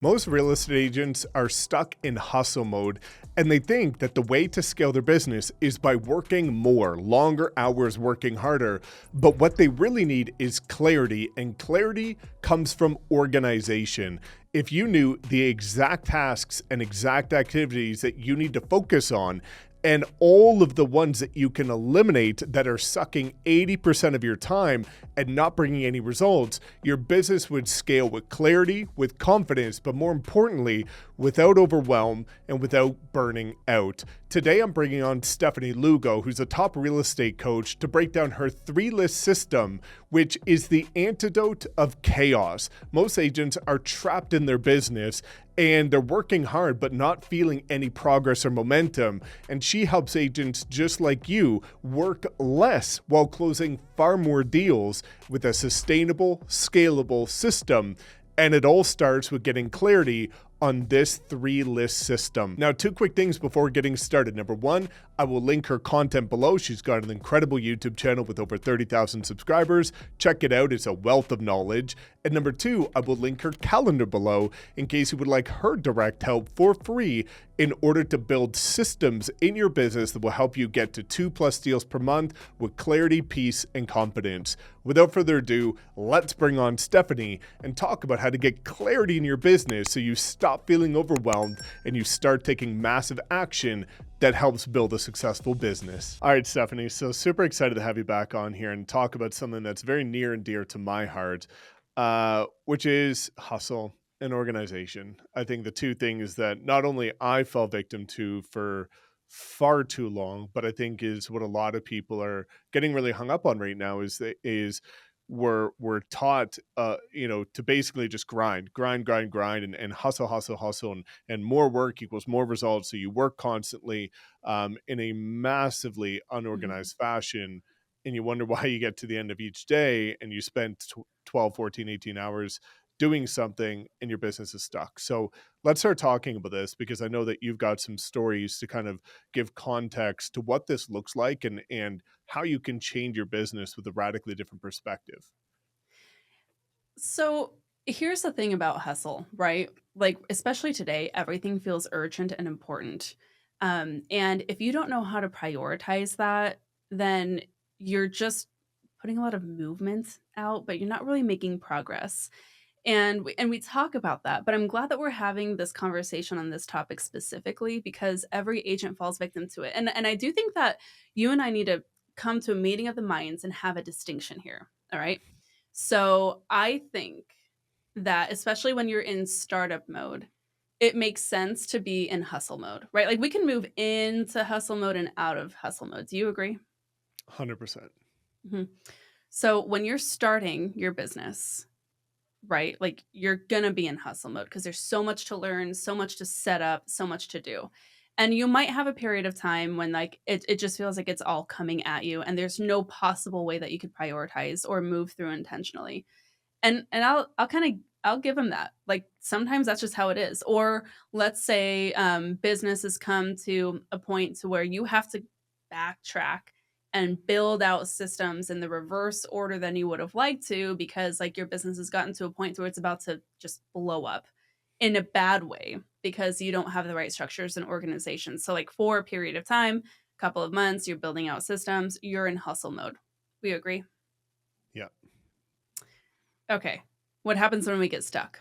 Most real estate agents are stuck in hustle mode, and they think that the way to scale their business is by working more, longer hours, working harder. But what they really need is clarity, and clarity comes from organization. If you knew the exact tasks and exact activities that you need to focus on, and all of the ones that you can eliminate that are sucking 80% of your time and not bringing any results, your business would scale with clarity, with confidence, but more importantly, without overwhelm and without burning out. Today, I'm bringing on Stephanie Lugo, who's a top real estate coach, to break down her 3-list system, which is the antidote of chaos. Most agents are trapped in their business and they're working hard but not feeling any progress or momentum. And she helps agents just like you work less while closing far more deals with a sustainable, scalable system. And it all starts with getting clarity on this 3-list system. Now, 2 quick things before getting started. Number 1, I will link her content below. She's got an incredible YouTube channel with over 30,000 subscribers. Check it out. It's a wealth of knowledge. And number 2, I will link her calendar below in case you would like her direct help for free in order to build systems in your business that will help you get to 2+ deals per month with clarity, peace, and confidence. Without further ado, let's bring on Stephanie and talk about how to get clarity in your business so you stop feeling overwhelmed and you start taking massive action that helps build a successful business. All right, Stephanie, so super excited to have you back on here and talk about something that's very near and dear to my heart, which is hustle and organization. I think the 2 things that not only I fell victim to for far too long, but I think is what a lot of people are getting really hung up on right now is we're taught, to basically just grind, and hustle, and more work equals more results. So you work constantly in a massively Mhm. unorganized fashion, and you wonder why you get to the end of each day and you spend 12, 14, 18 hours doing something and your business is stuck. So let's start talking about this because I know that you've got some stories to kind of give context to what this looks like and how you can change your business with a radically different perspective. So here's the thing about hustle, right? Like, especially today, everything feels urgent and important. And if you don't know how to prioritize that, then you're just putting a lot of movement out, but you're not really making progress. And we talk about that, but I'm glad that we're having this conversation on this topic specifically because every agent falls victim to it. And I do think that you and I need to come to a meeting of the minds and have a distinction here. All right. So I think that especially when you're in startup mode, it makes sense to be in hustle mode, right? Like we can move into hustle mode and out of hustle mode. Do you agree? 100%. Mhm. So when you're starting your business, right? Like you're gonna be in hustle mode because there's so much to learn, so much to set up, so much to do. And you might have a period of time when like it just feels like it's all coming at you and there's no possible way that you could prioritize or move through intentionally. And I'll kind of I'll give them that. Like sometimes that's just how it is. Or let's say business has come to a point to where you have to backtrack and build out systems in the reverse order than you would have liked to because like your business has gotten to a point where it's about to just blow up in a bad way because you don't have the right structures and organizations. So like for a period of time, couple of months, you're building out systems, you're in hustle mode. We agree? Yeah. Okay. What happens when we get stuck?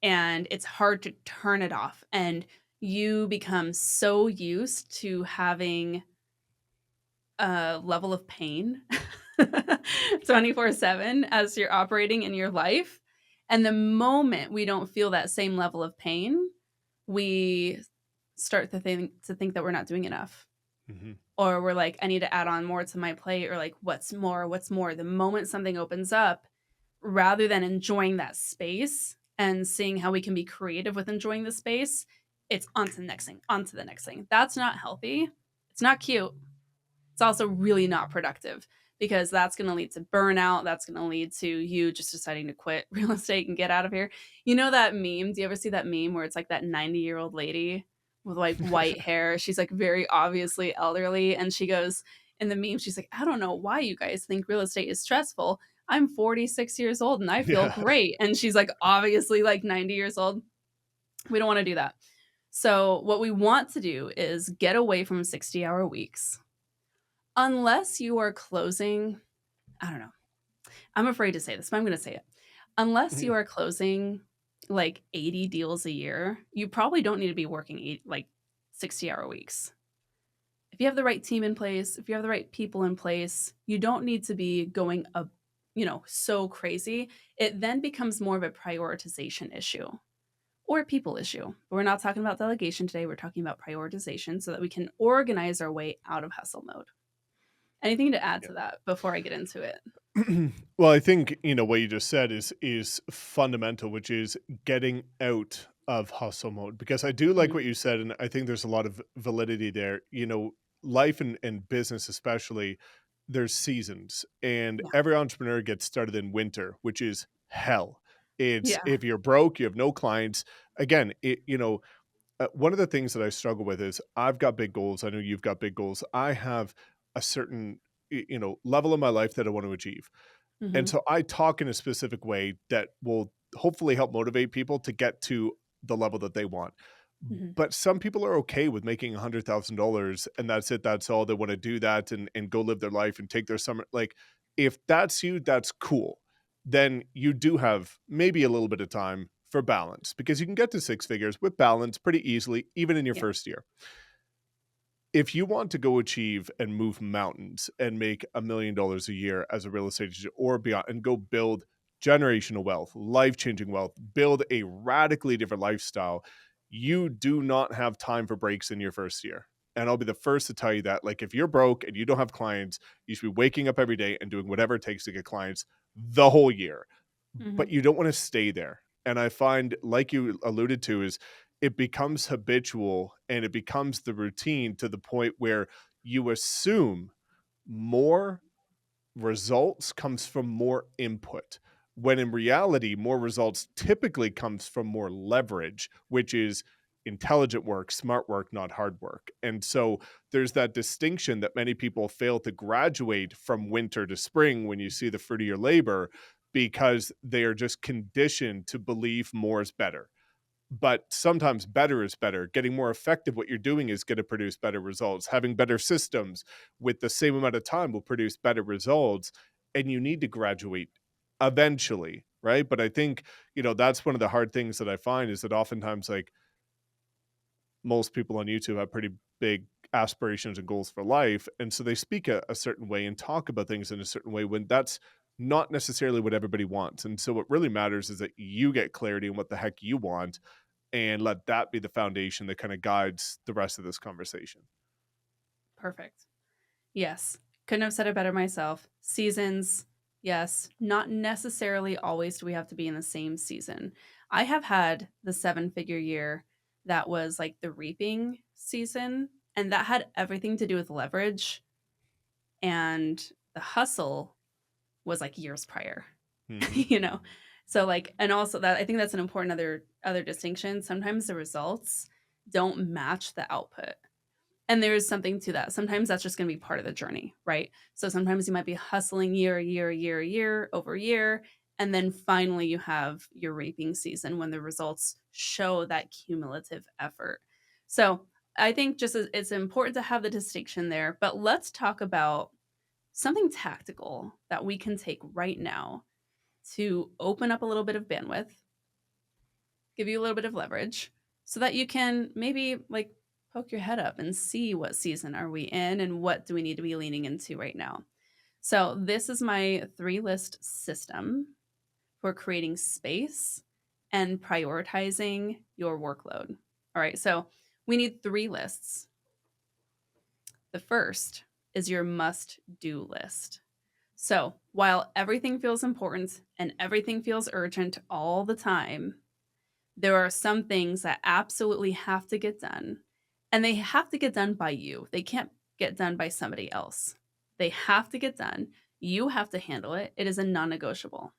And it's hard to turn it off. And you become so used to having a level of pain 24/7 as you're operating in your life. And the moment we don't feel that same level of pain, we start to think that we're not doing enough. Hmm. Or we're like, I need to add on more to my plate, or like, what's more? What's more? The moment something opens up, rather than enjoying that space and seeing how we can be creative with enjoying the space, it's on to the next thing, on to the next thing. That's not healthy. It's not cute. It's also really not productive because that's going to lead to burnout. That's going to lead to you just deciding to quit real estate and get out of here. You know that meme? Do you ever see that meme where it's like that 90-year-old lady with like white hair? She's like very obviously elderly. And she goes, in the meme, she's like, I don't know why you guys think real estate is stressful. I'm 46 years old and I feel Yeah. great. And she's like, obviously, like 90 years old. We don't want to do that. So, what we want to do is get away from 60-hour weeks. Unless you are closing, I don't know. I'm afraid to say this, but I'm going to say it. Unless you Mhm. are closing like 80 deals a year, you probably don't need to be working 60-hour weeks. If you have the right team in place, if you have the right people in place, you don't need to be going up, so crazy. It then becomes more of a prioritization issue or a people issue. But we're not talking about delegation today. We're talking about prioritization so that we can organize our way out of hustle mode. Anything to add to that before I get into it? Well, I think, what you just said is fundamental, which is getting out of hustle mode. Because I do like Mhm. what you said, and I think there's a lot of validity there. Life and business especially, there's seasons, and Yeah. every entrepreneur gets started in winter, which is hell. It's Yeah. if you're broke, you have no clients. Again, one of the things that I struggle with is I've got big goals. I know you've got big goals. I have a certain level in my life that I want to achieve, and Mhm. so I talk in a specific way that will hopefully help motivate people to get to the level that they want. Mhm. But some people are okay with making $100,000 and that's it. That's all they want to do that and go live their life and take their summer. Like, if that's you, that's cool. Then you do have maybe a little bit of time for balance because you can get to six figures with balance pretty easily, even in your Yeah. first year. If you want to go achieve and move mountains and make $1 million a year as a real estate agent or beyond and go build generational wealth, life-changing wealth, build a radically different lifestyle, you do not have time for breaks in your first year. And I'll be the first to tell you that. Like, if you're broke and you don't have clients, you should be waking up every day and doing whatever it takes to get clients the whole year. But Mhm. you don't want to stay there. And I find, like you alluded to, is it becomes habitual and it becomes the routine to the point where you assume more results comes from more input, when in reality more results typically comes from more leverage, which is intelligent work, smart work, not hard work. And so there's that distinction that many people fail to graduate from winter to spring when you see the fruit of your labor, because they are just conditioned to believe more is better. But sometimes better is better. Getting more effective what you're doing is going to produce better results. Having better systems with the same amount of time will produce better results. And you need to graduate eventually, right? But I think, that's one of the hard things that I find is that oftentimes, like, most people on YouTube have pretty big aspirations and goals for life. And so they speak a certain way and talk about things in a certain way when that's not necessarily what everybody wants. And so what really matters is that you get clarity on what the heck you want and let that be the foundation that kind of guides the rest of this conversation. Perfect. Yes. Couldn't have said it better myself. Seasons, yes. Not necessarily always do we have to be in the same season. I have had the 7-figure year that was like the reaping season, and that had everything to do with leverage. And the hustle was like years prior, Hmm. you know? So like, and also that I think that's an important other distinction. Sometimes the results don't match the output. And there's something to that. Sometimes that's just going to be part of the journey, right? So sometimes you might be hustling year over year. And then finally you have your reaping season when the results show that cumulative effort. So I think it's important to have the distinction there. But let's talk about something tactical that we can take right now to open up a little bit of bandwidth, give you a little bit of leverage so that you can maybe like poke your head up and see what season are we in and what do we need to be leaning into right now. So this is my 3-list system for creating space and prioritizing your workload. All right, so we need 3 lists. The first is your must do list. So while everything feels important and everything feels urgent all the time, there are some things that absolutely have to get done, and they have to get done by you. They can't get done by somebody else. They have to get done. You have to handle it. It is a non-negotiable.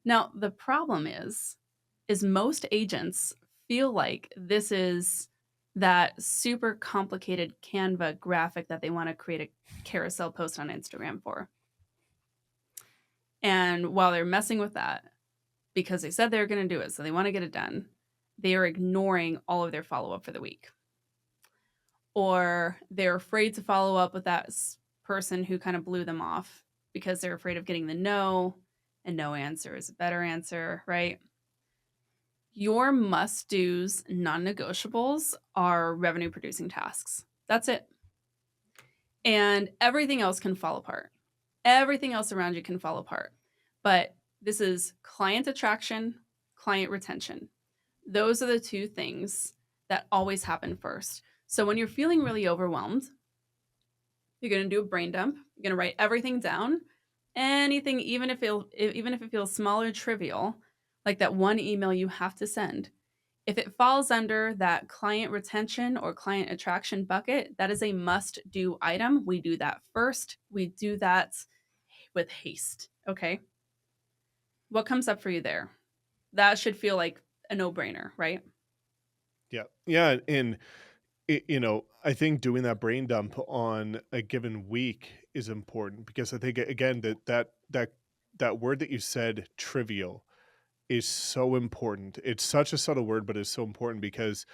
Now, the problem is most agents feel like this is that super complicated Canva graphic that they want to create a carousel post on Instagram for. And while they're messing with that, because they said they were going to do it, so they want to get it done, they are ignoring all of their follow up for the week, or they're afraid to follow up with that person who kind of blew them off because they're afraid of getting the no, and no answer is a better answer, right? Your must do's, non negotiables are revenue producing tasks. That's it. And everything else can fall apart. Everything else around you can fall apart. But this is client attraction, client retention. Those are the two things that always happen first. So when you're feeling really overwhelmed, you're going to do a brain dump. You're going to write everything down. Anything, even if it feels small or trivial, like that one email you have to send. If it falls under that client retention or client attraction bucket, that is a must do item. We do that first. We do that with haste. Okay. What comes up for you there? That should feel like a no brainer, right? Yeah. Yeah. And I think doing that brain dump on a given week is important because I think again that word that you said, trivial, is so important. It's such a subtle word, but it's so important because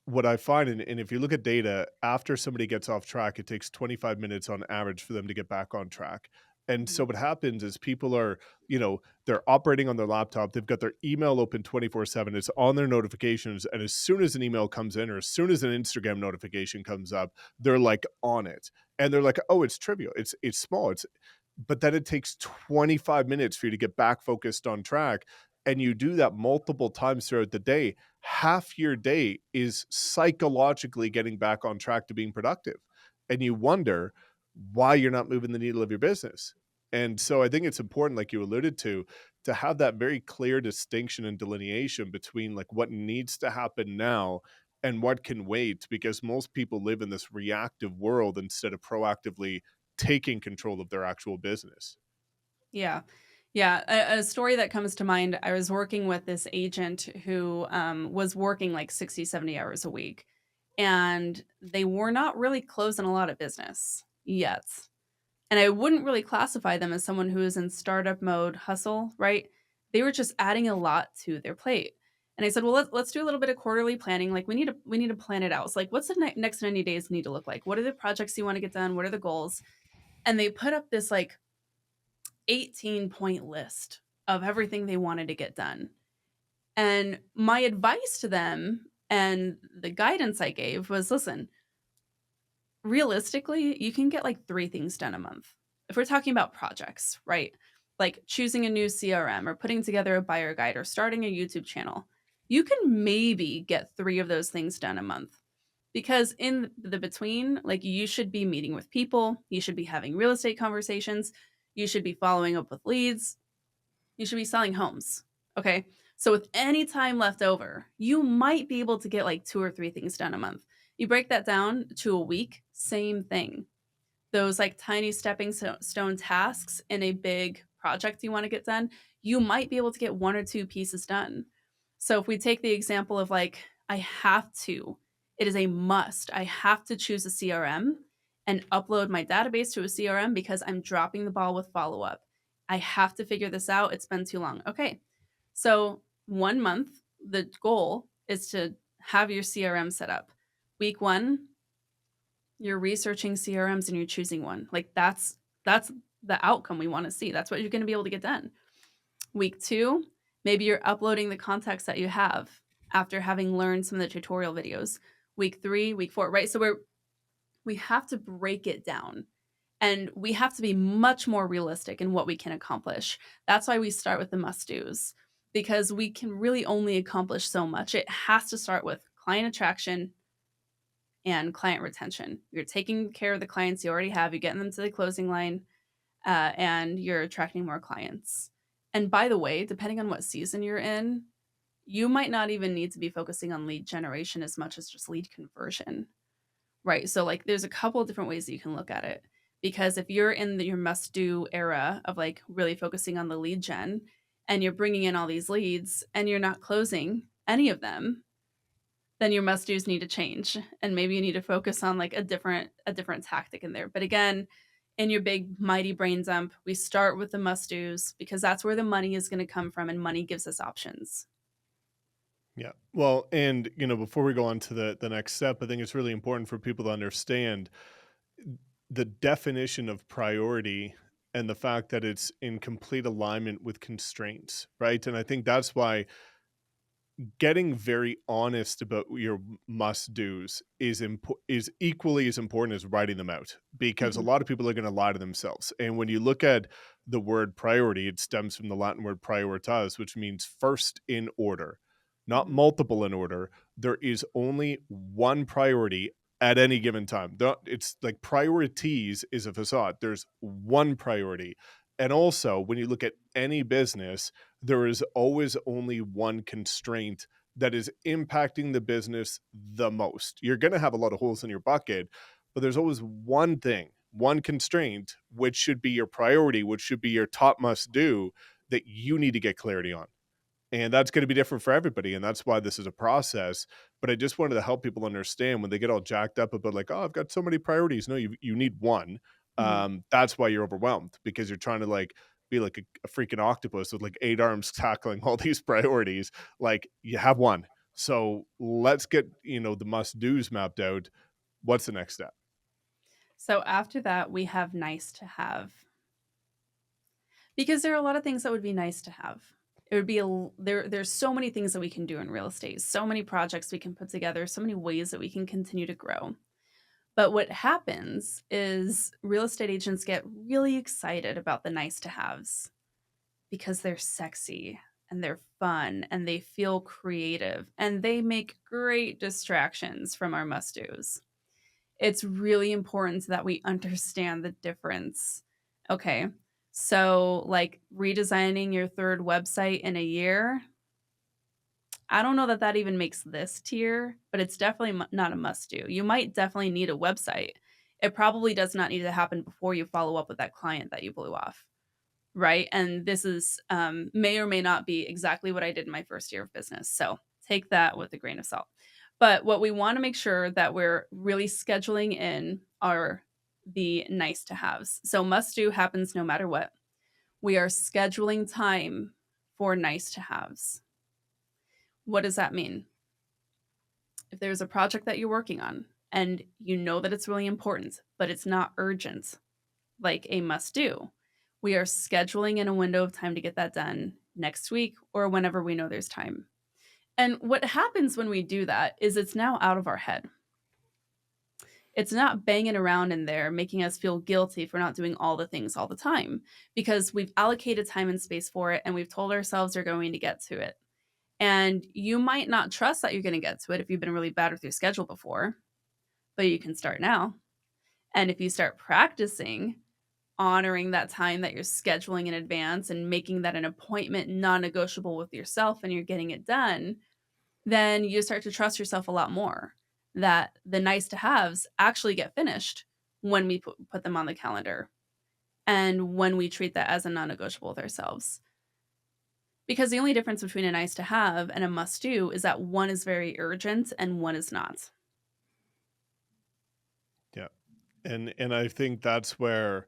what I find, and if you look at data, after somebody gets off track, it takes 25 minutes on average for them to get back on track. And so Mhm. what happens is people are, they're operating on their laptop, they've got their email open 24/7, it's on their notifications, and as soon as an email comes in or as soon as an Instagram notification comes up, they're like on it. And they're like, "Oh, it's trivial. It's small." But then it takes 25 minutes for you to get back focused on track, and you do that multiple times throughout the day. Half your day is psychologically getting back on track to being productive. And you wonder why you're not moving the needle of your business. And so I think it's important, like you alluded to have that very clear distinction and delineation between like what needs to happen now and what can wait, because most people live in this reactive world instead of proactively taking control of their actual business. Yeah. Yeah. A story that comes to mind, I was working with this agent who was working like 60, 70 hours a week, and they were not really closing a lot of business yet. And I wouldn't really classify them as someone who is in startup mode hustle, right? They were just adding a lot to their plate. And I said, well, let's do a little bit of quarterly planning. Like we need to plan it out. So like, what's the next 90 days need to look like? What are the projects you want to get done? What are the goals? And they put up this like 18-point list of everything they wanted to get done. And my advice to them and the guidance I gave was, listen, realistically, you can get like 3 things done a month. If we're talking about projects, right? Like choosing a new CRM or putting together a buyer guide or starting a YouTube channel, you can maybe get 3 of those things done a month. Because in the between, like you should be meeting with people, you should be having real estate conversations, you should be following up with leads, you should be selling homes. Okay. So with any time left over, you might be able to get like 2 or 3 things done a month. You break that down to a week, same thing. Those like tiny stepping stone tasks in a big project you want to get done, you might be able to get 1 or 2 pieces done. So if we take the example of like, it is a must, I have to choose a CRM and upload my database to a CRM because I'm dropping the ball with follow up. I have to figure this out. It's been too long. Okay. So 1 month, the goal is to have your CRM set up. Week one, you're researching CRMs and you're choosing one. Like that's the outcome we want to see. That's what you're going to be able to get done. Week two, maybe you're uploading the contacts that you have after having learned some of the tutorial videos. Week three, week four, right? So we have to break it down and we have to be much more realistic in what we can accomplish. That's why we start with the must do's, because we can really only accomplish so much. It has to start with client attraction and client retention. You're taking care of the clients you already have, you're getting them to the closing line, and you're attracting more clients. And by the way, depending on what season you're in, you might not even need to be focusing on lead generation as much as just lead conversion. Right. So like there's a couple of different ways that you can look at it. Because if you're in your must do era of like really focusing on the lead gen and you're bringing in all these leads and you're not closing any of them, then your must do's need to change. And maybe you need to focus on like a different tactic in there. But again, in your big mighty brain dump, we start with the must do's because that's where the money is going to come from and money gives us options. Yeah. Well, and before we go on to the next step, I think it's really important for people to understand the definition of priority and the fact that it's in complete alignment with constraints, right? And I think that's why getting very honest about your must do's is equally as important as writing them out, because a Mhm, lot of people are going to lie to themselves. And when you look at the word priority, it stems from the Latin word prioritas, which means first in order, not mhm. multiple in order. There is only one priority at any given time. It's like priorities is a facade. There's one priority. And also, when you look at any business, there is always only one constraint that is impacting the business the most. You're going to have a lot of holes in your bucket, but there's always one thing, one constraint, which should be your priority, which should be your top must do, that you need to get clarity on. And that's gonna be different for everybody, and that's why this is a process. But I just wanted to help people understand when they get all jacked up about like, "Oh, I've got so many priorities." No, you need one. Mhm. That's why you're overwhelmed, because you're trying to, like, be like a freaking octopus with, like, 8 arms tackling all these priorities. Like, you have one. So, let's get, the must-dos mapped out. What's the next step? So after that, we have nice to have. Because there are a lot of things that would be nice to have. It would be there's so many things that we can do in real estate, so many projects we can put together, so many ways that we can continue to grow. But what happens is real estate agents get really excited about the nice to haves because they're sexy and they're fun and they feel creative and they make great distractions from our must do's. It's really important that we understand the difference. Okay. So, like redesigning your third website in a year, I don't know that that even makes this tier, but it's definitely not a must do. You might definitely need a website. It probably does not need to happen before you follow up with that client that you blew off. Right. And this is may or may not be exactly what I did in my first year of business. So take that with a grain of salt. But what we want to make sure that we're really scheduling in are the nice to haves. So must do happens no matter what. We are scheduling time for nice to haves. What does that mean? If there's a project that you're working on and you know that it's really important, but it's not urgent, like a must do, we are scheduling in a window of time to get that done next week or whenever we know there's time. And what happens when we do that is it's now out of our head. It's not banging around in there, making us feel guilty for not doing all the things all the time because we've allocated time and space for it and we've told ourselves we're going to get to it. And you might not trust that you're going to get to it if you've been really bad with your schedule before, but you can start now. And if you start practicing honoring that time that you're scheduling in advance and making that an appointment non-negotiable with yourself and you're getting it done, then you start to trust yourself a lot more that the nice to haves actually get finished when we put them on the calendar and when we treat that as a non-negotiable with ourselves. Because the only difference between a nice to have and a must do is that one is very urgent and one is not. Yeah. And I think that's where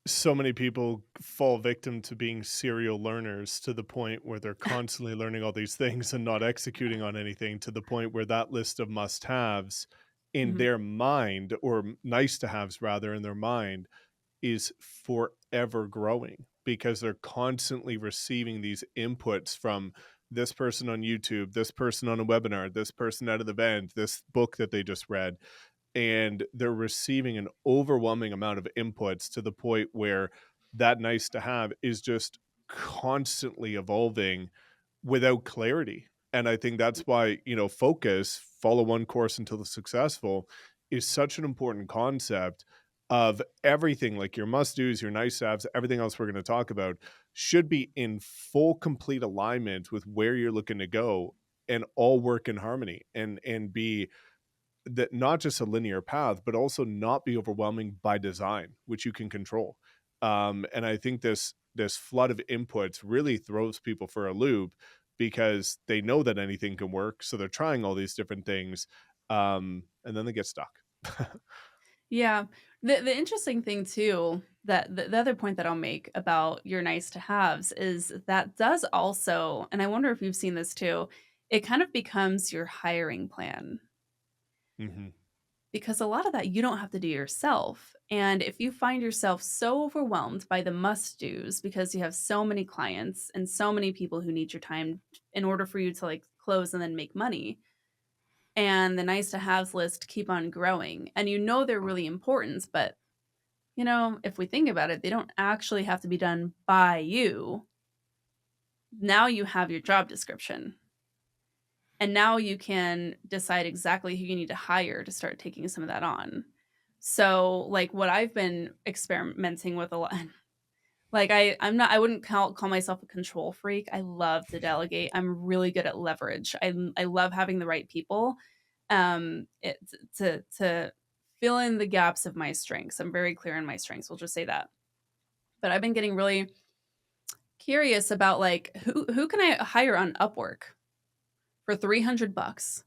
so many people fall victim to being serial learners, to the point where they're constantly learning all these things and not executing on anything, to the point where that list of must haves in Mhm. their mind, or nice to haves rather, in their mind, is forever growing, because they're constantly receiving these inputs from this person on YouTube, this person on a webinar, this person at an event, this book that they just read, and they're receiving an overwhelming amount of inputs, to the point where that nice to have is just constantly evolving without clarity. And I think that's why, focus, follow one course until it's successful, is such an important concept of everything. Like your must do's, your nice to haves, everything else we're going to talk about should be in full, complete alignment with where you're looking to go, and all work in harmony, and be that not just a linear path, but also not be overwhelming by design, which you can control. And I think this flood of inputs really throws people for a loop, because they know that anything can work, so they're trying all these different things, and then they get stuck. Yeah. The interesting thing too, that the other point that I'll make about your nice to haves is that does also, and I wonder if you've seen this too, it kind of becomes your hiring plan, Hmm. because a lot of that you don't have to do yourself. And if you find yourself so overwhelmed by the must do's because you have so many clients and so many people who need your time in order for you to like close and then make money, and the nice to haves list keep on growing, and you know they're really important, but if we think about it, they don't actually have to be done by you. Now you have your job description. And now you can decide exactly who you need to hire to start taking some of that on. So, like what I've been experimenting with a lot, like I wouldn't call myself a control freak. I love to delegate. I'm really good at leverage. I love having the right people, it, to fill in the gaps of my strengths. I'm very clear in my strengths. We'll just say that. But I've been getting really curious about like who can I hire on Upwork for $300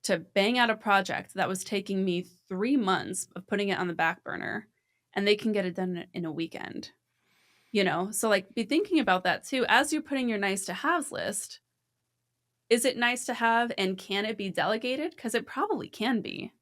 to bang out a project that was taking me 3 months of putting it on the back burner, and they can get it done in a weekend. So like be thinking about that too as you're putting your nice to haves list. Is it nice to have, and can it be delegated? Because it probably can be.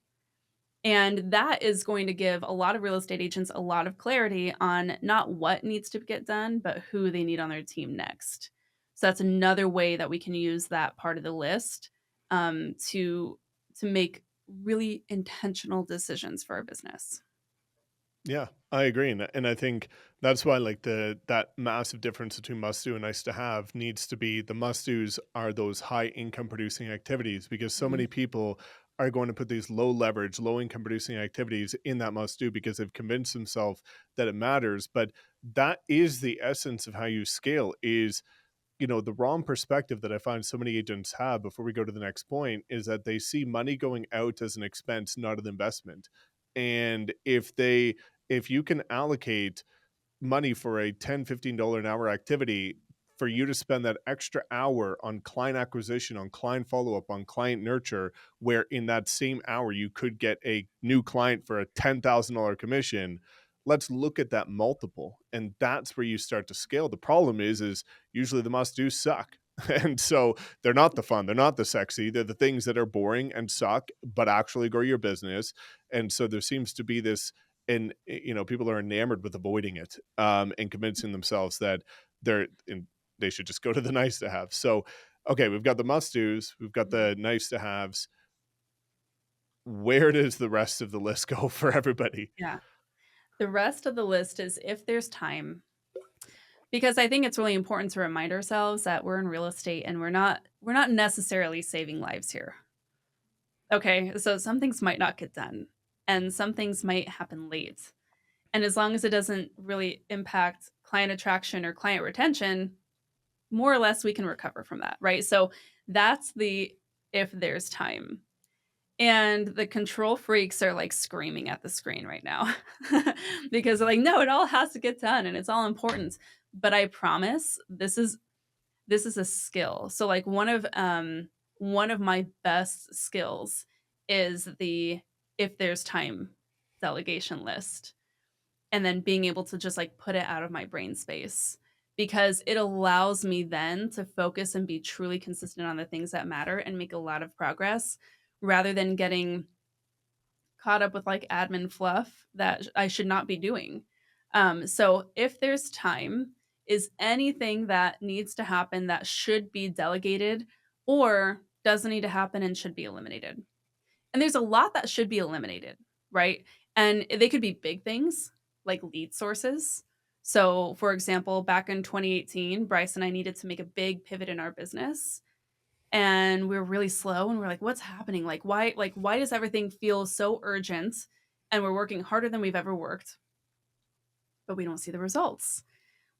And that is going to give a lot of real estate agents a lot of clarity on not what needs to get done, but who they need on their team next. So that's another way that we can use that part of the list, to make really intentional decisions for our business. Yeah, I agree, and I think that's why like that massive difference between must do and nice to have needs to be the must do's are those high income producing activities because so Mhm. many people are going to put these low leverage, low income producing activities in that must do because they've convinced themselves that it matters. But that is the essence of how you scale is the wrong perspective that I find so many agents have before we go to the next point is that they see money going out as an expense, not an investment. And if you can allocate money for a $10, $15 an hour activity for you to spend that extra hour on client acquisition, on client follow-up, on client nurture, where in that same hour you could get a new client for a $10,000 commission. Let's look at that multiple. And that's where you start to scale. The problem is usually the must do suck. And so they're not the fun, they're not the sexy, they're the things that are boring and suck, but actually grow your business. And so there seems to be this, and people are enamored with avoiding it, and convincing themselves that they should just go to the nice to have. So okay, we've got the must do's, we've got Mhm. the nice to haves. Where does the rest of the list go for everybody? Yeah. The rest of the list is if there's time, because I think it's really important to remind ourselves that we're in real estate and we're not necessarily saving lives here. Okay, so some things might not get done, and some things might happen late. And as long as it doesn't really impact client attraction or client retention, more or less we can recover from that, right? So that's the if there's time. And the control freaks are like screaming at the screen right now because they're like, no, it all has to get done and it's all important. But I promise this is a skill. So like one of my best skills is the if there's time delegation list, and then being able to just like put it out of my brain space, because it allows me then to focus and be truly consistent on the things that matter and make a lot of progress rather than getting caught up with like admin fluff that I should not be doing. So if there's time, is anything that needs to happen that should be delegated or doesn't need to happen and should be eliminated. And there's a lot that should be eliminated, right? And they could be big things like lead sources. So, for example, back in 2018, Bryce and I needed to make a big pivot in our business, and we were really slow and we're like, what's happening? Like why does everything feel so urgent, and we're working harder than we've ever worked, but we don't see the results?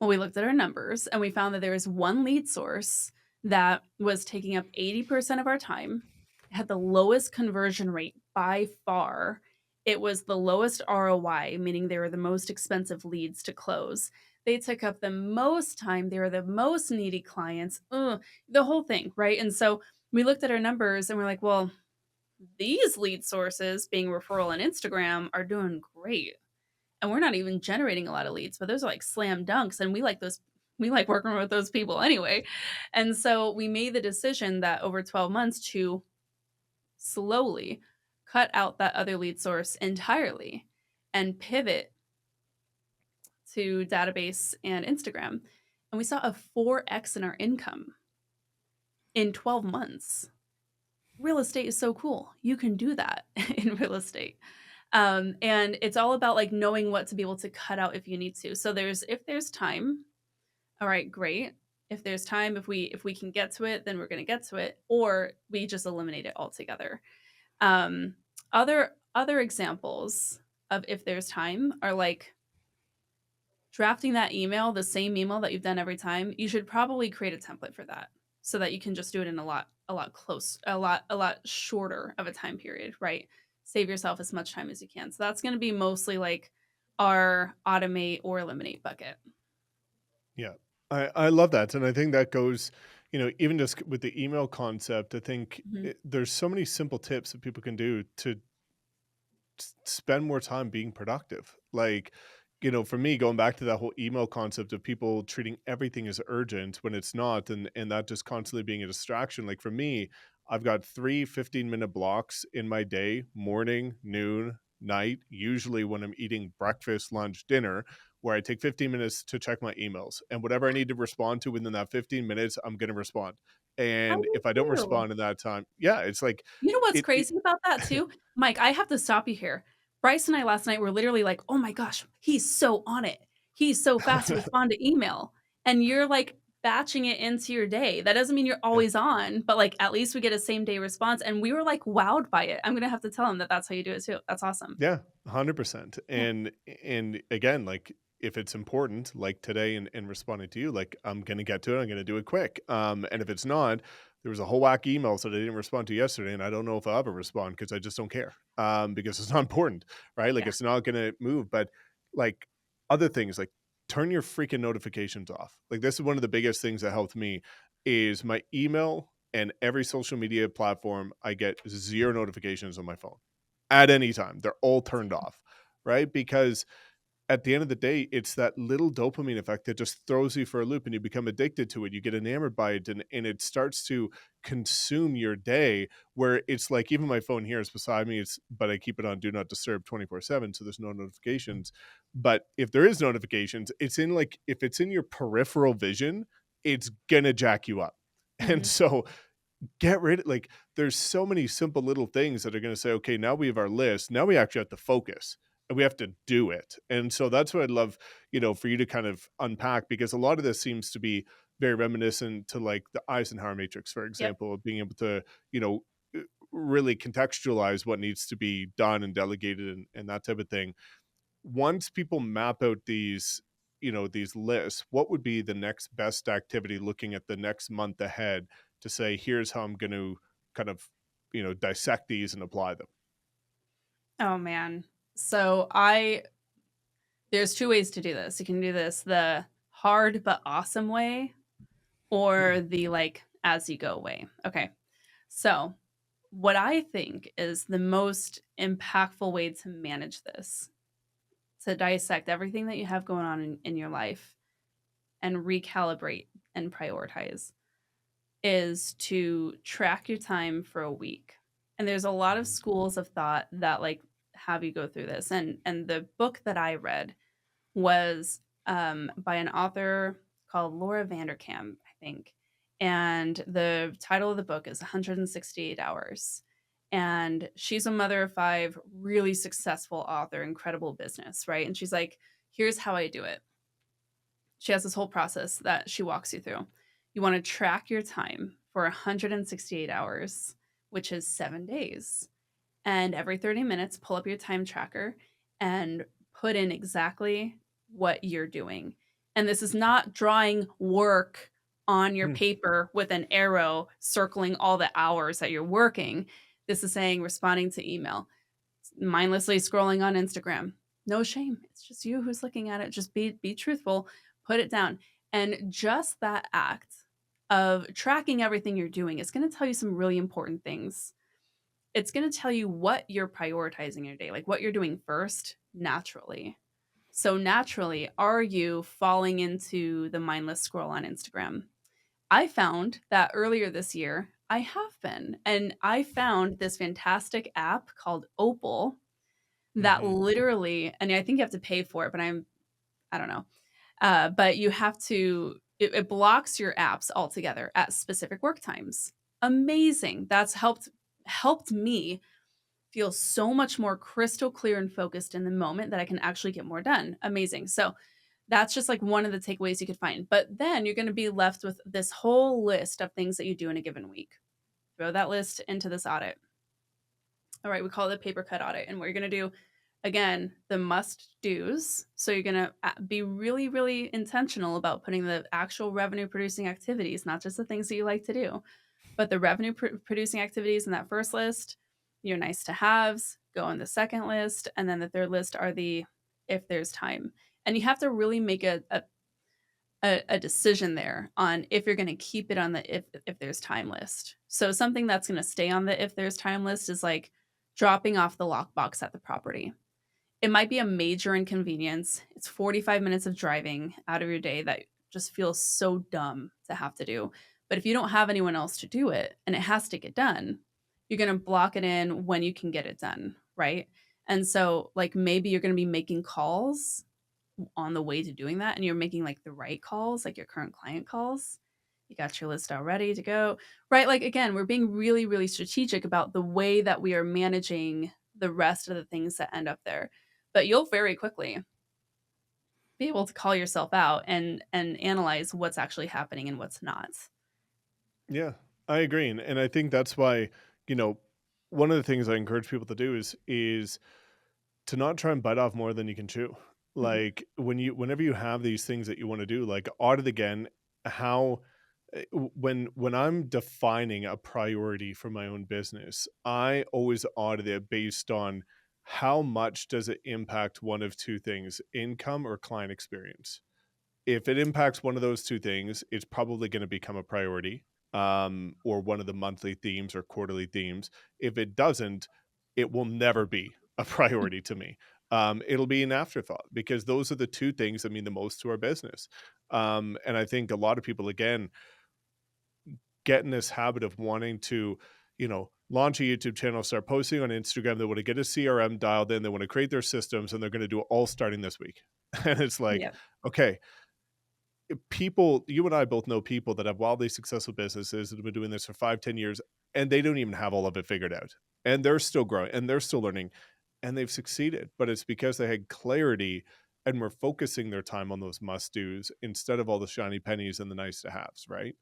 Well, we looked at our numbers and we found that there was one lead source that was taking up 80% of our time. It had the lowest conversion rate by far. It was the lowest ROI, meaning they were the most expensive leads to close. They took up the most time. They were the most needy clients. Ugh, the whole thing, right? And so we looked at our numbers and we're like, well, these lead sources, being referral and Instagram, are doing great, and we're not even generating a lot of leads, but those are like slam dunks, and we like working with those people anyway. And so we made the decision that over 12 months to slowly cut out that other lead source entirely and pivot to database and Instagram. And we saw a 4x in our income in 12 months. Real estate is so cool. You can do that in real estate. And it's all about like knowing what to be able to cut out if you need to. So if there's time, all right, great. If there's time, if we can get to it, then we're going to get to it, or we just eliminate it altogether. Um, other examples of if there's time are like drafting that email, the same email that you've done every time. You should probably create a template for that so that you can just do it in a lot shorter of a time period, right? Save yourself as much time as you can. So that's going to be mostly like our automate or eliminate bucket. Yeah. I love that. And I think that goes, even just with the email concept, I think Mhm. there's so many simple tips that people can do to spend more time being productive. Like, for me, going back to that whole email concept of people treating everything as urgent when it's not, and that just constantly being a distraction. Like for me, I've got 3 15-minute blocks in my day, morning, noon, night, usually when I'm eating breakfast, lunch, dinner, where I take 15 minutes to check my emails. And whatever I need to respond to within that 15 minutes, I'm going to respond. I And do if I don't too. respond in that time, yeah, it's like You know what's it crazy about that too? Mike, I have to stop you here. Bryce and I last night were literally like, "Oh my gosh, he's so on it. He's so fast to respond to email." And you're like batching it into your day. That doesn't mean you're yeah. always on, but like at least we get a same day response and we were like wowed by it. I'm going to have to tell him that that's how you do it too. That's awesome. Yeah, 100%. Yeah. And again, like if it's important, like today and responding to you, like I'm gonna get to it, I'm gonna do it quick. And if it's not, there was a whole whack email that I didn't respond to yesterday, and I don't know if I'll ever respond because I just don't care. Because it's not important, right? Like Yeah. it's not gonna move. But like other things, like turn your freaking notifications off. Like this is one of the biggest things that helped me is my email and every social media platform, I get 0 notifications on my phone at any time. They're all turned off, right? Because at the end of the day, it's that little dopamine effect that just throws you for a loop and you become addicted to it. You get enamored by it and it starts to consume your day where it's like even my phone here is beside me, but I keep it on do not disturb 24/7 so there's no notifications. But if there is notifications, it's in like if it's in your peripheral vision, it's gonna jack you up. And Mhm. so get rid of like there's so many simple little things that are going to say okay now we have our list, now we actually have to focus and we have to do it. And so that's what I'd love for you to kind of unpack, because a lot of this seems to be very reminiscent to like the Eisenhower matrix, for Yep. example, of being able to you know really contextualize what needs to be done and delegated and that type of thing. Once people map out these lists, what would be the next best activity looking at the next month ahead to say here's how I'm going to kind of dissect these and apply them? Oh man. So I there's two ways to do this. You can do this the hard but awesome way or the like as you go way. Okay. So, what I think is the most impactful way to manage this, to dissect everything that you have going on in your life and recalibrate and prioritize, is to track your time for a week. And there's a lot of schools of thought that like have you go through this. And the book that I read was by an author called Laura Vanderkam, I think. And the title of the book is 168 Hours. And she's a mother of five, really successful author, incredible business, right? And she's like, here's how I do it. She has this whole process that she walks you through. You want to track your time for 168 hours, which is 7 days. And every 30 minutes, pull up your time tracker and put in exactly what you're doing. And this is not drawing work on your Mm, paper with an arrow circling all the hours that you're working. This is saying responding to email, mindlessly scrolling on Instagram. No shame. It's just you who's looking at it. Just be truthful, put it down. And just that act of tracking everything you're doing is going to tell you some really important things. It's going to tell you what you're prioritizing in your day, like what you're doing first naturally. So naturally, are you falling into the mindless scroll on Instagram? I found that earlier this year, I have been. And I found this fantastic app called Opal that Hmm. literally, and I think you have to pay for it, but I don't know. But you have to, it blocks your apps altogether at specific work times. Amazing. That's helped me feel so much more crystal clear and focused in the moment that I can actually get more done. Amazing. So that's just like one of the takeaways you could find. But then you're going to be left with this whole list of things that you do in a given week. Throw that list into this audit. All right, we call it a paper cut audit. And what you're going to do, again, the must do's. So you're going to be really, really intentional about putting the actual revenue producing activities, not just the things that you like to do, but the revenue producing activities in that first list, your nice to haves go in the second list. And then the third list are the if there's time. And you have to really make a decision there on if you're going to keep it on the if there's time list. So something that's going to stay on the if there's time list is like dropping off the lockbox at the property. It might be a major inconvenience. It's 45 minutes of driving out of your day that just feels so dumb to have to do. But if you don't have anyone else to do it and it has to get done, you're going to block it in when you can get it done, right? And so like maybe you're going to be making calls on the way to doing that and you're making like the right calls, like your current client calls. You got your list all ready to go, right? Like again, we're being really, really strategic about the way that we are managing the rest of the things that end up there. But you'll very quickly be able to call yourself out and analyze what's actually happening and what's not. Yeah, I agree, and I think that's why, you know, one of the things I encourage people to do is to not try and bite off more than you can chew. Mhm. Like whenever you have these things that you want to do, like audit again, how when I'm defining a priority for my own business, I always audit it based on how much does it impact one of two things, income or client experience. If it impacts one of those two things, it's probably going to become a priority, or one of the monthly themes or quarterly themes. If it doesn't, it will never be a priority to me. It'll be an afterthought because those are the two things that mean the most to our business. And I think a lot of people, again, get in this habit of wanting to, launch a YouTube channel, start posting on Instagram. They want to get a CRM dialed in. They want to create their systems, and they're going to do it all starting this week. And it's like, Yeah. okay, people, you and I both know people that have wildly successful businesses that have been doing this for 5, 10 years, and they don't even have all of it figured out. And they're still growing and they're still learning and they've succeeded. But it's because they had clarity and were focusing their time on those must do's instead of all the shiny pennies and the nice to haves, right?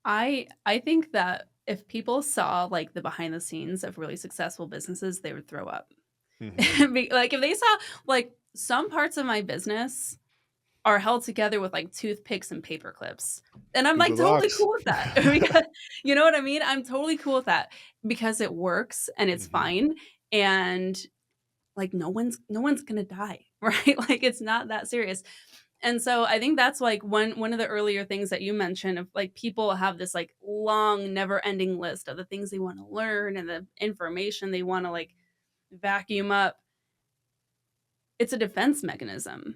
I think that if people saw like the behind the scenes of really successful businesses, they would throw up. Hmm. Like if they saw like some parts of my business are held together with like toothpicks and paper clips. And I'm like Google totally Docs. cool with that. Because you know what I mean? I'm totally cool with that because it works and it's Hmm. fine and like no one's going to die, right? Like it's not that serious. And so I think that's like one of the earlier things that you mentioned of like people have this like long never-ending list of the things they want to learn and the information they want to like vacuum up. It's a defense mechanism.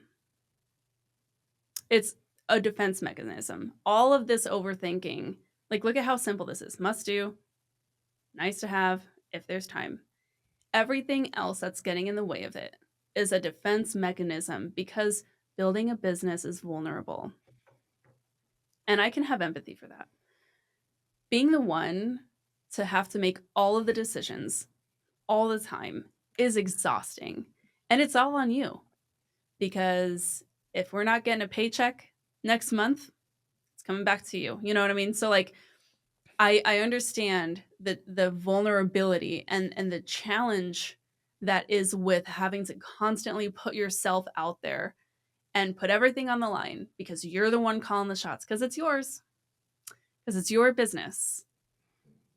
It's a defense mechanism. All of this overthinking, like, look at how simple this is. Must do, nice to have, if there's time. Everything else that's getting in the way of it is a defense mechanism because building a business is vulnerable. And I can have empathy for that. Being the one to have to make all of the decisions all the time is exhausting. And it's all on you because if we're not getting a paycheck next month, it's coming back to you. You know what I mean? So like I understand the vulnerability and the challenge that is with having to constantly put yourself out there and put everything on the line because you're the one calling the shots because it's yours, because it's your business.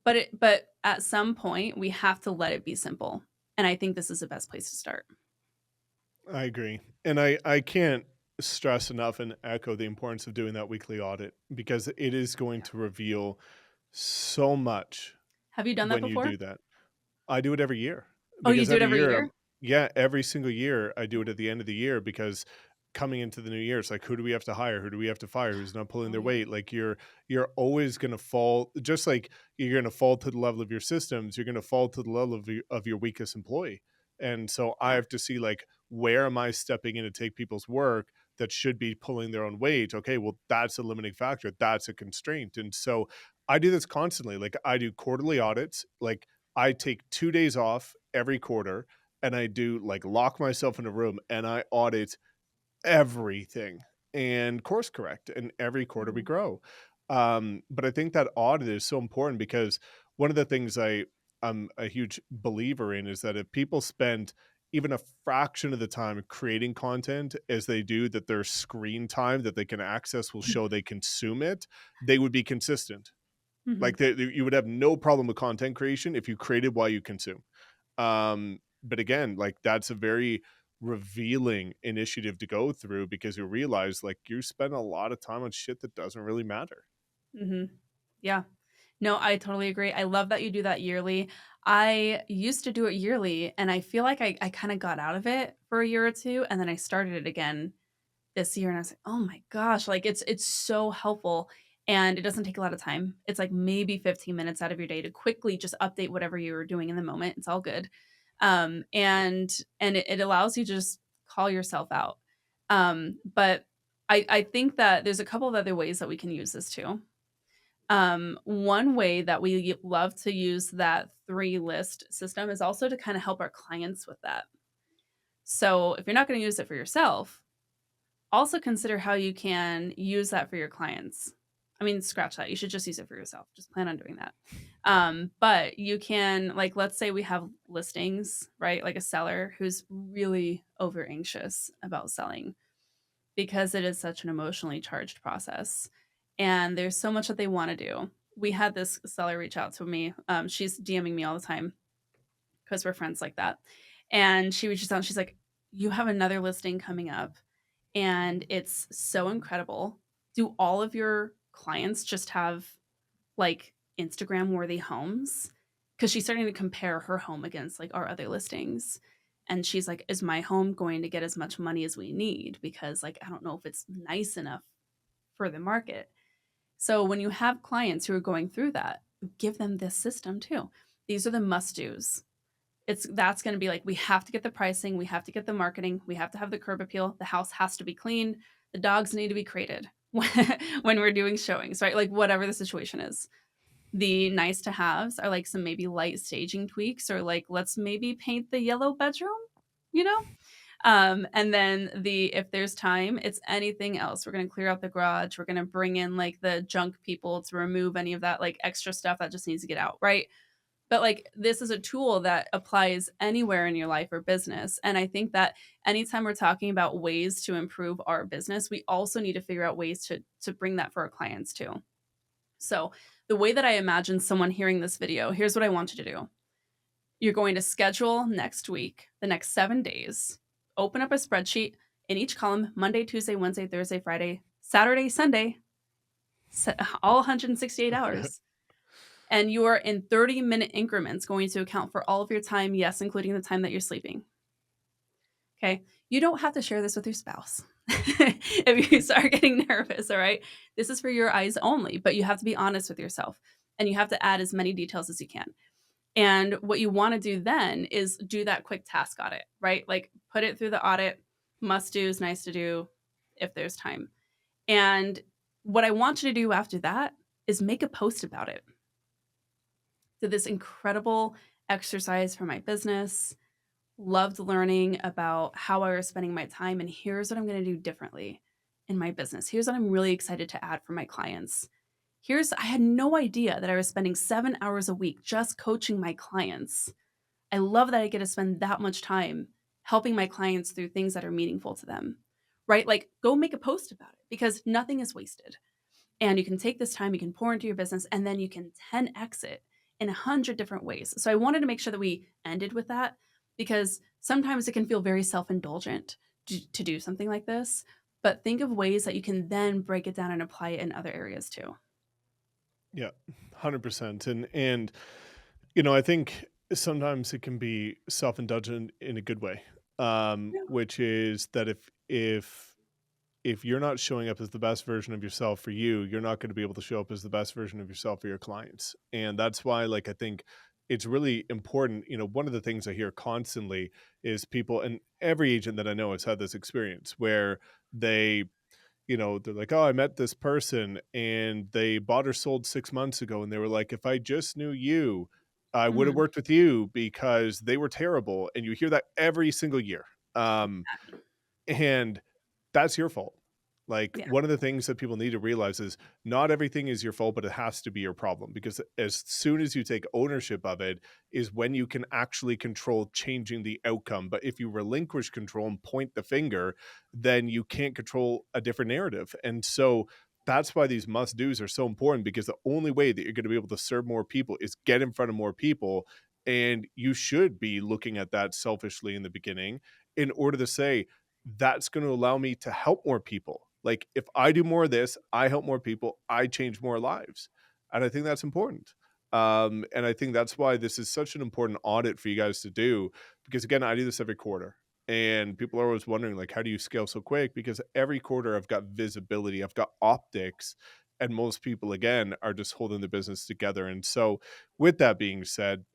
But at some point we have to let it be simple. And I think this is the best place to start. I agree. And I can't stress enough and echo the importance of doing that weekly audit because it is going Yeah. to reveal so much Have you done that when you before? do that. I do it every year Oh, you because do it every every year year? Yeah, every single year, I do it at the end of the year because coming into the new year, it's like, who do we have to hire? Who do we have to fire? Who's not pulling Oh, their yeah. weight? Like you're always gonna fall, just like you're gonna fall to the level of your systems, you're gonna fall to the level of your weakest employee. And so I Yeah. have to see like where am I stepping in to take people's work that should be pulling their own weight? Okay, well, that's a limiting factor. That's a constraint. And so I do this constantly. Like I do quarterly audits. Like I take 2 days off every quarter and I do like lock myself in a room and I audit everything and course correct. And every quarter we Mhm. grow. But I think that audit is so important because one of the things I'm a huge believer in is that if people spend even a fraction of the time creating content as they do that their screen time that they can access will show they consume it, they would be consistent. Like Mhm. you would have no problem with content creation if you created while you consume. But again, like that's a very revealing initiative to go through because you realize like you spend a lot of time on shit that doesn't really matter. Mhm. Yeah. No, I totally agree. I love that you do that yearly. I used to do it yearly, and I feel like I kinda got out of it for a year or 2, and then I started it again this year, and I was like, "Oh my gosh," like, it's so helpful, and it doesn't take a lot of time. It's, like, maybe 15 minutes out of your day to quickly just update whatever you were doing in the moment. It's all good. And it allows you to just call yourself out. But I think that there's a couple of other ways that we can use this too. One way that we love to use that 3 list system is also to kinda help our clients with that. So, if you're not gonna use it for yourself, also consider how you can use that for your clients. I mean, scratch that, you should just use it for yourself, just plan on doing that. But you can like, let's say we have listings, right? Like a seller who's really over anxious about selling because it is such an emotionally charged process, and there's so much that they wanna do. We had this seller reach out to me, she's DMing me all the time because 'cause we're friends like that, and she reaches out and she's like, "You have another listing coming up, and it's so incredible. Do all of your clients just have, like, Instagram-worthy homes?" Because she's starting to compare her home against, like, our other listings, and she's like, "Is my home going to get as much money as we need? Because, like, I don't know if it's nice enough for the market." So when you have clients who are going through that, give them this system too. These are the must-dos. That's gonna be like, we have to get the pricing, we have to get the marketing, we have to have the curb appeal, the house has to be clean, the dogs need to be crated when we're doing showings, right? Like, whatever the situation is. The nice to haves are, like, some maybe light staging tweaks or, like, let's maybe paint the yellow bedroom, you know? And then if there's time, it's anything else. We're gonna clear out the garage, we're gonna bring in, like, the junk people to remove any of that, like, extra stuff that just needs to get out, right? But, like, this is a tool that applies anywhere in your life or business, and I think that anytime we're talking about ways to improve our business, we also need to figure out ways to bring that for our clients too. So, the way that I imagine someone hearing this video, here's what I want you to do. You're going to schedule next week, the next 7 days, open up a spreadsheet in each column, Monday, Tuesday, Wednesday, Thursday, Friday, Saturday, Sunday, all 168 hours. And you are in 30-minute increments going to account for all of your time, yes, including the time that you're sleeping. Okay? You don't have to share this with your spouse. If you start getting nervous, all right? This is for your eyes only, but you have to be honest with yourself and you have to add as many details as you can. And what you want to do then is do that quick task audit, right? Like put it through the audit, must do's, nice to do if there's time. And what I want you to do after that is make a post about it. Did this incredible exercise for my business, loved learning about how I was spending my time, and here's what I'm going to do differently in my business. Here's what I'm really excited to add for my clients. I had no idea that I was spending 7 hours a week just coaching my clients. I love that I get to spend that much time helping my clients through things that are meaningful to them, right? Like, go make a post about it because nothing is wasted. And you can take this time, you can pour into your business, and then you can 10x it in 100 different ways. So I wanted to make sure that we ended with that because sometimes it can feel very self indulgent to do something like this. But think of ways that you can then break it down and apply it in other areas too. Yeah, 100%. And I think Sometimes it can be self-indulgent in a good way, Yeah. which is that if you're not showing up as the best version of yourself for you, you're not going to be able to show up as the best version of yourself for your clients. And that's why, like, I think it's really important. One of the things I hear constantly is people, and every agent that I know has had this experience where they, they're like, oh, I met this person and they bought or sold 6 months ago. And they were like, if I just knew you, I would have Mhm. worked with you because they were terrible. And you hear that every single year. Um, and that's your fault. Like, Yeah. one of the things that people need to realize is not everything is your fault, but it has to be your problem, because as soon as you take ownership of it is when you can actually control changing the outcome. But if you relinquish control and point the finger, then you can't control a different narrative. And so that's why these must do's are so important, because the only way that you're going to be able to serve more people is get in front of more people. And you should be looking at that selfishly in the beginning in order to say, that's going to allow me to help more people. Like, if I do more of this, I help more people, I change more lives. And I think that's important. And I think that's why this is such an important audit for you guys to do, because again, I do this every quarter. And people are always wondering, like, how do you scale so quick? Because every quarter I've got visibility, I've got optics, and most people, again, are just holding the business together. And so, with that being said,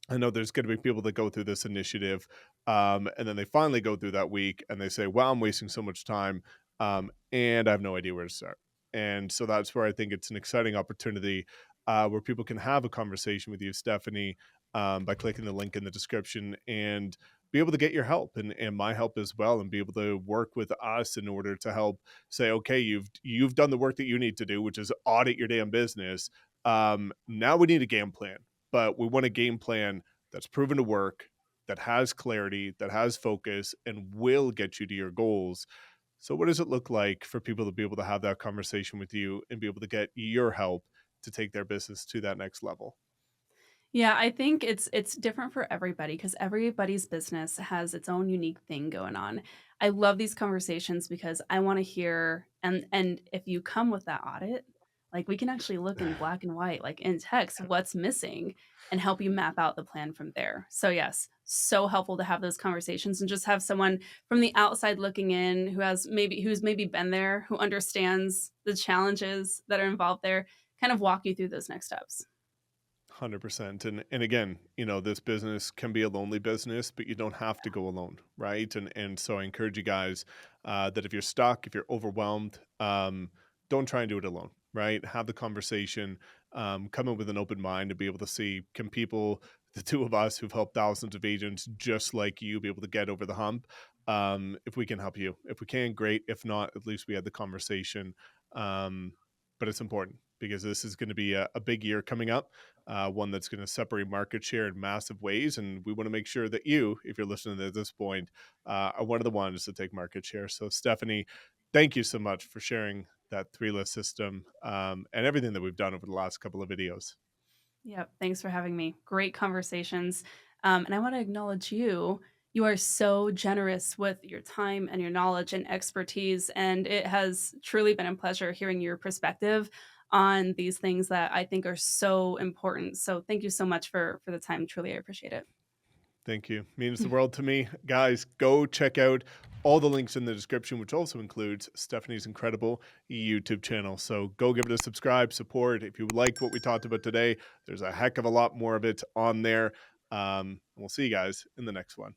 I know there's going to be people that go through this initiative, and then they finally go through that week and they say, "Well, I'm wasting so much time, and I have no idea where to start." And so that's where I think it's an exciting opportunity, where people can have a conversation with you, Stephanie, by clicking the link in the description, and be able to get your help and my help as well, and be able to work with us in order to help say, "Okay, you've done the work that you need to do, which is audit your damn business. Now we need a game plan." But we want a game plan that's proven to work, that has clarity, that has focus, and will get you to your goals. So, what does it look like for people to be able to have that conversation with you and be able to get your help to take their business to that next level? Yeah, I think it's different for everybody because everybody's business has its own unique thing going on. I love these conversations because I wanna hear and if you come with that audit, like, we can actually look in black and white, like, in text, what's missing and help you map out the plan from there. So, yes, so helpful to have those conversations and just have someone from the outside looking in who's maybe been there, who understands the challenges that are involved there, kind of walk you through those next steps. 100%. And again, this business can be a lonely business, but you don't have to go alone, right? And so I encourage you guys, that if you're stuck, if you're overwhelmed, don't try and do it alone, right? Have the conversation, come in with an open mind to be able to see, can people, the two of us who've helped thousands of agents just like you, be able to get over the hump? If we can help you, if we can, great. If not, at least we had the conversation. But it's important because this is going to be a big year coming up, one that's going to separate market share in massive ways. And we want to make sure that you, if you're listening at this point, are one of the ones to take market share. So, Stephanie, thank you so much for sharing that three list system, and everything that we've done over the last couple of videos. Yep. Thanks for having me. Great conversations. And I want to acknowledge you. You are so generous with your time and your knowledge and expertise. And it has truly been a pleasure hearing your perspective on these things that I think are so important. So thank you so much for the time. Truly, I appreciate it. Thank you. Means the world to me. Guys, go check out all the links in the description, which also includes Stephanie's incredible YouTube channel. So go give it a subscribe, support. If you like what we talked about today, there's a heck of a lot more of it on there. We'll see you guys in the next one.